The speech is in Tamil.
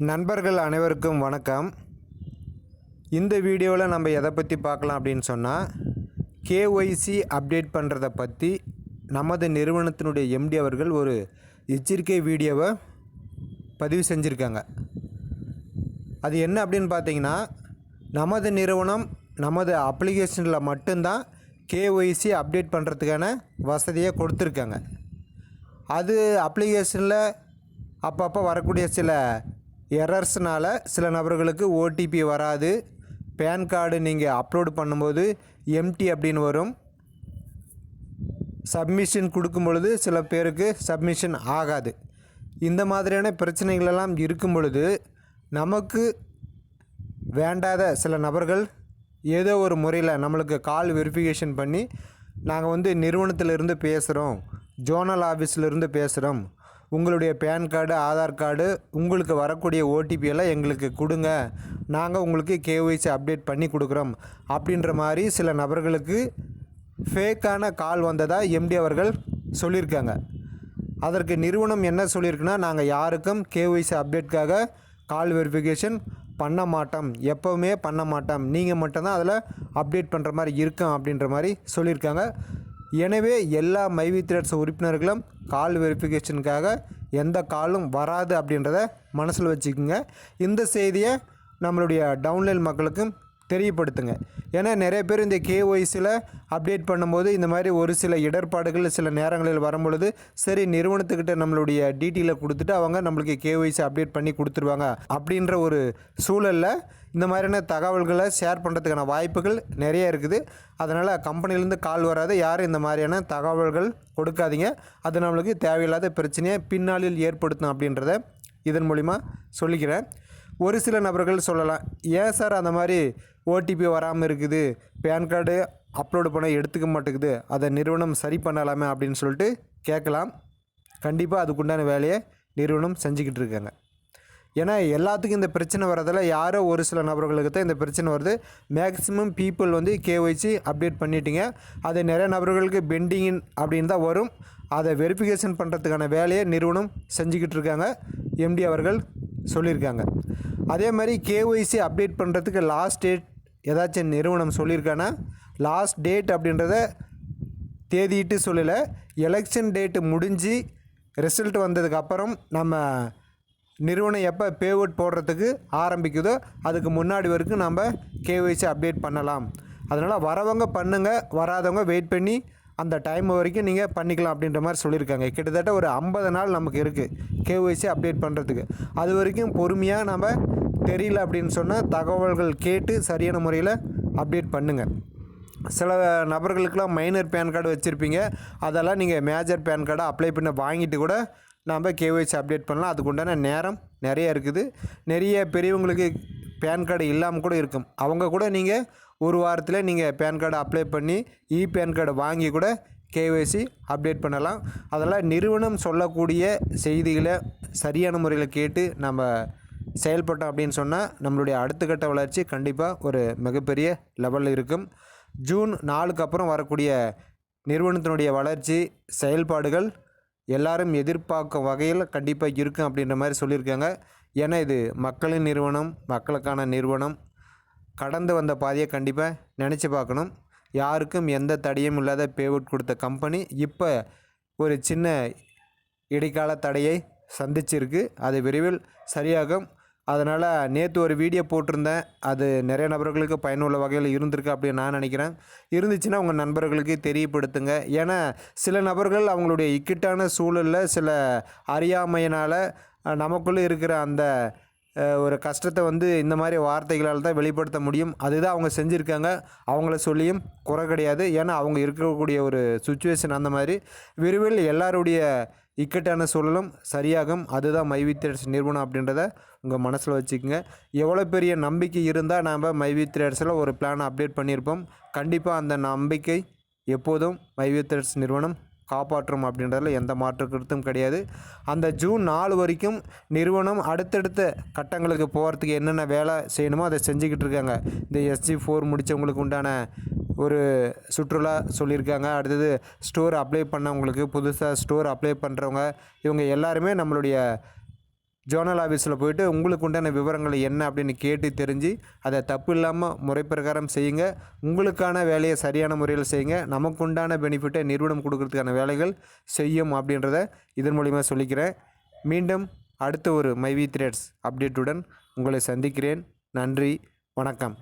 நண்பர்கள் அனைவருக்கும் வணக்கம். இந்த வீடியோவில் நம்ம எதை பற்றி பார்க்கலாம் அப்படின்னு சொன்னால், கேஒய்சி அப்டேட் பண்ணுறதை பற்றி நமது நிறுவனத்தினுடைய எம்டி அவர்கள் ஒரு எச்சரிக்கை வீடியோவை பதிவு செஞ்சுருக்காங்க. அது என்ன அப்படின்னு பார்த்தீங்கன்னா, நமது நிறுவனம் நமது அப்ளிகேஷனில் மட்டும்தான் கேஒய்சி அப்டேட் பண்ணுறதுக்கான வசதியை கொடுத்துருக்காங்க. அது அப்ளிகேஷனில் அப்பப்போ வரக்கூடிய சில எரர்ஸ்னால் சில நபர்களுக்கு ஓடிபி வராது. பேன் கார்டு நீங்கள் அப்லோடு பண்ணும்போது எம்டி அப்படின்னு வரும். சப்மிஷன் கொடுக்கும் பொழுது சில பேருக்கு சப்மிஷன் ஆகாது. இந்த மாதிரியான பிரச்சனைகளெல்லாம் இருக்கும் பொழுது நமக்கு வேண்டாத சில நபர்கள் ஏதோ ஒரு முறையில் நம்மளுக்கு கால் வெரிஃபிகேஷன் பண்ணி, நாங்கள் நிறுவனத்திலிருந்து பேசுகிறோம், ஜோனல் ஆஃபீஸிலிருந்து பேசுகிறோம், உங்களுடைய பேன் கார்டு, ஆதார் கார்டு, உங்களுக்கு வரக்கூடிய ஓடிபி எல்லாம் எங்களுக்கு கொடுங்க, நாங்கள் உங்களுக்கு கேஒய்சி அப்டேட் பண்ணி கொடுக்குறோம் அப்படின்ற மாதிரி சில நபர்களுக்கு ஃபேக்கான கால் வந்ததாக எம்டி அவர்கள் சொல்லியிருக்காங்க. அதற்கு நிறுவனம் என்ன சொல்லியிருக்குன்னா, நாங்கள் யாருக்கும் கேஒய்சி அப்டேட்காக கால் வெரிஃபிகேஷன் பண்ண மாட்டோம், எப்போவுமே பண்ண மாட்டோம், நீங்கள் மட்டும்தான் அதில் அப்டேட் பண்ணுற மாதிரி இருக்கும் அப்படின்ற மாதிரி சொல்லியிருக்காங்க. எனவே எல்லா மைவி த்ரெட்ஸ் உறுப்பினர்களும் கால் வெரிஃபிகேஷனுக்காக எந்த காலும் வராது அப்படின்றத மனசில் வச்சுக்கோங்க. இந்த செய்தியை நம்மளுடைய டவுன்லைன் மக்களுக்கும் தெரியப்படுத்துங்க. ஏன்னா நிறைய பேர் இந்த கேஒய்சியில் அப்டேட் பண்ணும்போது இந்த மாதிரி ஒரு சில இடர்பாடுகள் சில நேரங்களில் வரும்பொழுது, சரி நிறுவனத்துக்கிட்ட நம்மளுடைய டீட்டெயிலை கொடுத்துட்டு அவங்க நம்மளுக்கு கேஒய்சி அப்டேட் பண்ணி கொடுத்துருவாங்க அப்படின்ற ஒரு சூழலில் இந்த மாதிரியான தகவல்களை ஷேர் பண்ணுறதுக்கான வாய்ப்புகள் நிறைய இருக்குது. அதனால் கம்பெனிலேருந்து கால் வராது, யாரும் இந்த மாதிரியான தகவல்கள் கொடுக்காதீங்க. அது நம்மளுக்கு தேவையில்லாத பிரச்சனையை பின்னாளில் ஏற்படுத்தும் அப்படின்றத இதன் மூலிமா சொல்லிக்கிறேன். ஒரு சில நபர்கள் சொல்லலாம், ஏன் சார் அந்த மாதிரி ஓடிபி வராமல் இருக்குது, பேன் கார்டு அப்லோடு பண்ண எடுத்துக்க மாட்டேங்குது, அதை நிறுவனம் சரி பண்ணலாமே அப்படின்னு சொல்லிட்டு கேட்கலாம். கண்டிப்பாக அதுக்குண்டான வேலையை நிறுவனம் செஞ்சுக்கிட்டு இருக்காங்க. ஏன்னா எல்லாத்துக்கும் இந்த பிரச்சனை வரதில் யாரோ ஒரு சில நபர்களுக்கு தான் இந்த பிரச்சனை வருது. மேக்ஸிமம் பீப்புள் கேஒய்சி அப்டேட் பண்ணிட்டீங்க, அது நிறைய நபர்களுக்கு பெண்டிங் அப்படின்னு தான் வரும். அதை வெரிஃபிகேஷன் பண்ணுறதுக்கான வேலையை நிறுவனம் செஞ்சுக்கிட்டு இருக்காங்க, எம்டி அவர்கள் சொல்லியிருக்காங்க. அதே மாதிரி கேஒய்சி அப்டேட் பண்ணுறதுக்கு லாஸ்ட் டேட் ஏதாச்சும் நிறுவனம் சொல்லியிருக்காங்கன்னா, லாஸ்ட் டேட் அப்படின்றத தேதிட்டு சொல்லலை, எலெக்ஷன் டேட்டு முடிஞ்சு ரிசல்ட் வந்ததுக்கப்புறம் நம்ம நிறுவனம் எப்போ பேவுட் போடுறதுக்கு ஆரம்பிக்குதோ அதுக்கு முன்னாடி வரைக்கும் நம்ம கேஒய்சி அப்டேட் பண்ணலாம். அதனால் வரவங்க பண்ணுங்கள், வராதவங்க வெயிட் பண்ணி அந்த டைம் வரைக்கும் நீங்கள் பண்ணிக்கலாம் அப்படின்ற மாதிரி சொல்லியிருக்காங்க. கிட்டத்தட்ட ஒரு 50 நாள் நமக்கு இருக்குது கேஒய்சி அப்டேட் பண்ணுறதுக்கு. அது வரைக்கும் பொறுமையாக நம்ம தெரியல அப்படின்னு சொன்னால் தகவல்கள் கேட்டு சரியான முறையில் அப்டேட் பண்ணுங்கள். சில நபர்களுக்கெல்லாம் மைனர் பேன் கார்டு வச்சுருப்பீங்க, அதெல்லாம் நீங்கள் மேஜர் பேன் கார்டை அப்ளை பண்ண வாங்கிட்டு கூட நம்ம கேஒய்சி அப்டேட் பண்ணலாம். அதுக்குண்டான நேரம் நிறைய இருக்குது. நிறைய பெரியவங்களுக்கு பேன் கார்டு இல்லாமல் கூட இருக்கும். அவங்க கூட நீங்கள் ஒரு வாரத்தில் நீங்கள் பேன் கார்டு அப்ளை பண்ணி பேன் கார்டு வாங்கி கூட கேஒய்சி அப்டேட் பண்ணலாம். அதெல்லாம் நிறுவனம் சொல்லக்கூடிய செய்திகளை சரியான முறையில் கேட்டு நம்ம செயல்பட்டோம் அப்படின்னு சொன்னால் நம்மளுடைய அடுத்த கட்ட வளர்ச்சி கண்டிப்பாக ஒரு மிகப்பெரிய லெவலில் இருக்கும். ஜூன் 4க்கு அப்புறம் வரக்கூடிய நிறுவனத்தினுடைய வளர்ச்சி செயல்பாடுகள் எல்லாரும் எதிர்பார்க்கும் வகையில் கண்டிப்பாக இருக்கும் அப்படின்ற மாதிரி சொல்லியிருக்காங்க. ஏன்னா இது மக்களின் நிறுவனம், மக்களுக்கான நிறுவனம். கடந்து வந்த பாதையை கண்டிப்பாக நினச்சி பார்க்கணும். யாருக்கும் எந்த தடையும் இல்லாத பேவுட் கொடுத்த கம்பெனி இப்போ ஒரு சின்ன இடைக்கால தடையை சந்திச்சிருக்கு. அது விரைவில் சரியாகும். அதனால் நேற்று ஒரு வீடியோ போட்டிருந்தேன், அது நிறைய நபர்களுக்கு பயனுள்ள வகையில் இருந்திருக்கு அப்படின்னு நான் நினைக்கிறேன். இருந்துச்சுன்னா உங்கள் நண்பர்களுக்கு தெரியப்படுத்துங்க. ஏன்னா சில நபர்கள் அவங்களுடைய இக்கட்டான சூழலில் சில அறியாமையினால் நமக்குள்ளே இருக்கிற அந்த ஒரு கஷ்டத்தை இந்த மாதிரி வார்த்தைகளால் தான் வெளிப்படுத்த முடியும். அதுதான் அவங்க செஞ்சுருக்காங்க. அவங்கள சொல்லியும் குறை கிடையாது. ஏன்னா அவங்க இருக்கக்கூடிய ஒரு சுச்சுவேஷன் அந்த மாதிரி. விரைவில் எல்லாருடைய இக்கட்டான சூழலும் சரியாகும். அதுதான் மைவி த்ரெட்ஸ் நிறுவனம் அப்படின்றத உங்கள் மனசில் வச்சுக்கோங்க. எவ்வளோ பெரிய நம்பிக்கை இருந்தால் நாம் மைவி த்ரெட்ஸில் ஒரு பிளான் அப்டேட் பண்ணியிருப்போம். கண்டிப்பாக அந்த நம்பிக்கை எப்போதும் மைவி த்ரெட்ஸ் நிறுவனம் காப்பாற்றும் அப்படின்றதில் எந்த மாற்று கருத்தும் கிடையாது. அந்த ஜூன் 4 வரைக்கும் நிறுவனம் அடுத்தடுத்த கட்டங்களுக்கு போகிறதுக்கு என்னென்ன வேலை செய்யணுமோ அதை செஞ்சுக்கிட்டு இருக்காங்க. இந்த SG4 முடித்தவங்களுக்கு உண்டான ஒரு சுற்றுலா சொல்லியிருக்காங்க. அடுத்தது ஸ்டோர் அப்ளை பண்ணவங்களுக்கு, புதுசாக ஸ்டோர் அப்ளை பண்ணுறவங்க, இவங்க எல்லாருமே நம்மளுடைய ஜோனல் ஆஃபீஸில் போய்ட்டு உங்களுக்கு உண்டான விவரங்கள் என்ன அப்படின்னு கேட்டு தெரிஞ்சு அதை தப்பு இல்லாமல் முறை பிரகாரம் செய்யுங்க. உங்களுக்கான வேலையை சரியான முறையில் செய்யுங்க. நமக்கு உண்டான பெனிஃபிட்டை நிறுவனம் கொடுக்கறதுக்கான வேலைகள் செய்யும் அப்படின்றத இதன் மூலிமா சொல்லிக்கிறேன். மீண்டும் அடுத்த ஒரு மைவி த்ரெட்ஸ் அப்டேட்டுடன் உங்களை சந்திக்கிறேன். நன்றி, வணக்கம்.